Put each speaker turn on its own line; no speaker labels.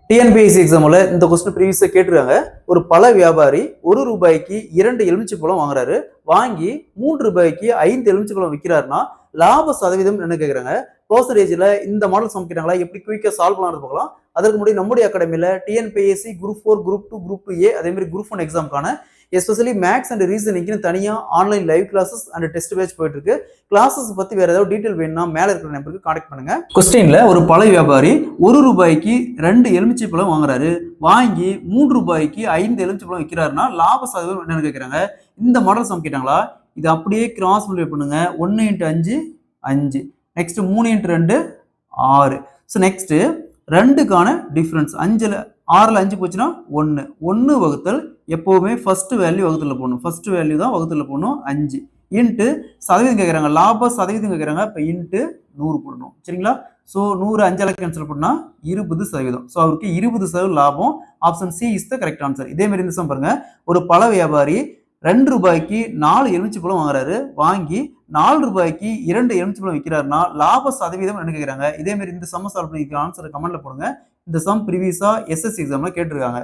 TNPSC எக்ஸாம்ல இந்த question ப்ரீவியஸா கேட்டிருக்காங்க. ஒரு பழ வியாபாரி ₹1க்கு 2 எலுமிச்சைப்பழம் வாங்குறாரு. வாங்கி ₹3க்கு 5 எலுமிச்சைப்பழம் விற்கிறாருன்னா லாப சதவீதம் என்ன கேட்குறாங்க. பர்சன்டேஜ்ல இந்த மாடல் சம் கேட்டாங்களா, எப்படி குயிக்கா சால்வ் பண்ணலாம்னு பார்க்கலாம். அதற்கு முன்னாடி நம்முடைய அகாடமியில TNPSC group 4, group 2, group 2A அதே மாதிரி குரூப் 1 எக்ஸாம்க்கான எஸ்பெஷலி மேக்ஸ் அண்ட் ரீசனிங்னு தனியா online live classes and test batch போயிட்டு இருக்கு. கிளாஸஸ் பத்தி வேற ஏதாவது டீடைல் வேணும்னா மேல இருக்கிற நம்பருக்கு கான்டாக்ட் பண்ணுங்க. கொஸ்டின்ல ஒரு பழ வியாபாரி ₹1க்கு 2 எலுமிச்சை பழம் வாங்குறாரு. வாங்கி ₹3க்கு 5 எலுமிச்சை பழம் விற்கிறாருன்னா லாப சதவீதம் என்னன்னு கேட்கறாங்க. இந்த மாடல் சம் கேட்டாங்களா, இது அப்படியே கிராஸ் மல்டிப்ளை பண்ணுங்க. 1 × 5 5, நெக்ஸ்ட் 3 × 2 6. ஸோ நெக்ஸ்ட் 2க்கான டிஃபரன்ஸ் 5ல 6ல் 5 போச்சுன்னா 1 1 வகுத்தல் எப்பவுமே ஃபர்ஸ்ட் வேல்யூ வகுத்துல போடணும். ஃபர்ஸ்ட் வேல்யூ தான் வகுத்துல போடணும். 5 இன்ட்டு சதவீதம் கேட்குறாங்க, லாப சதவீதம் கேட்குறாங்க. இப்போ இன்ட்டு 100 போடணும். சரிங்களா? ஸோ 100 5ஆல கேன்சல் பண்ணா 20%. ஸோ அவருக்கு 20% லாபம். Option C is the correct answer. இதே மாதிரி இந்த சம் பாருங்க. ஒரு பழ வியாபாரி ₹2க்கு 4 எலுமிச்சை பழம் வாங்குறாரு. வாங்கி ₹4க்கு 2 எலுமிச்சை பழம் விற்கிறாருன்னா லாப சதவீதம் என்ன கேட்குறாங்க. இதே மாதிரி இந்த சம் சால்வ் பண்ணி ஆன்சர் கமெண்ட்ல போடுங்க. இந்த சம் ப்ரீவியஸா எஸ்எஸ்சி எக்ஸாம்ல கேட்டிருக்காங்க.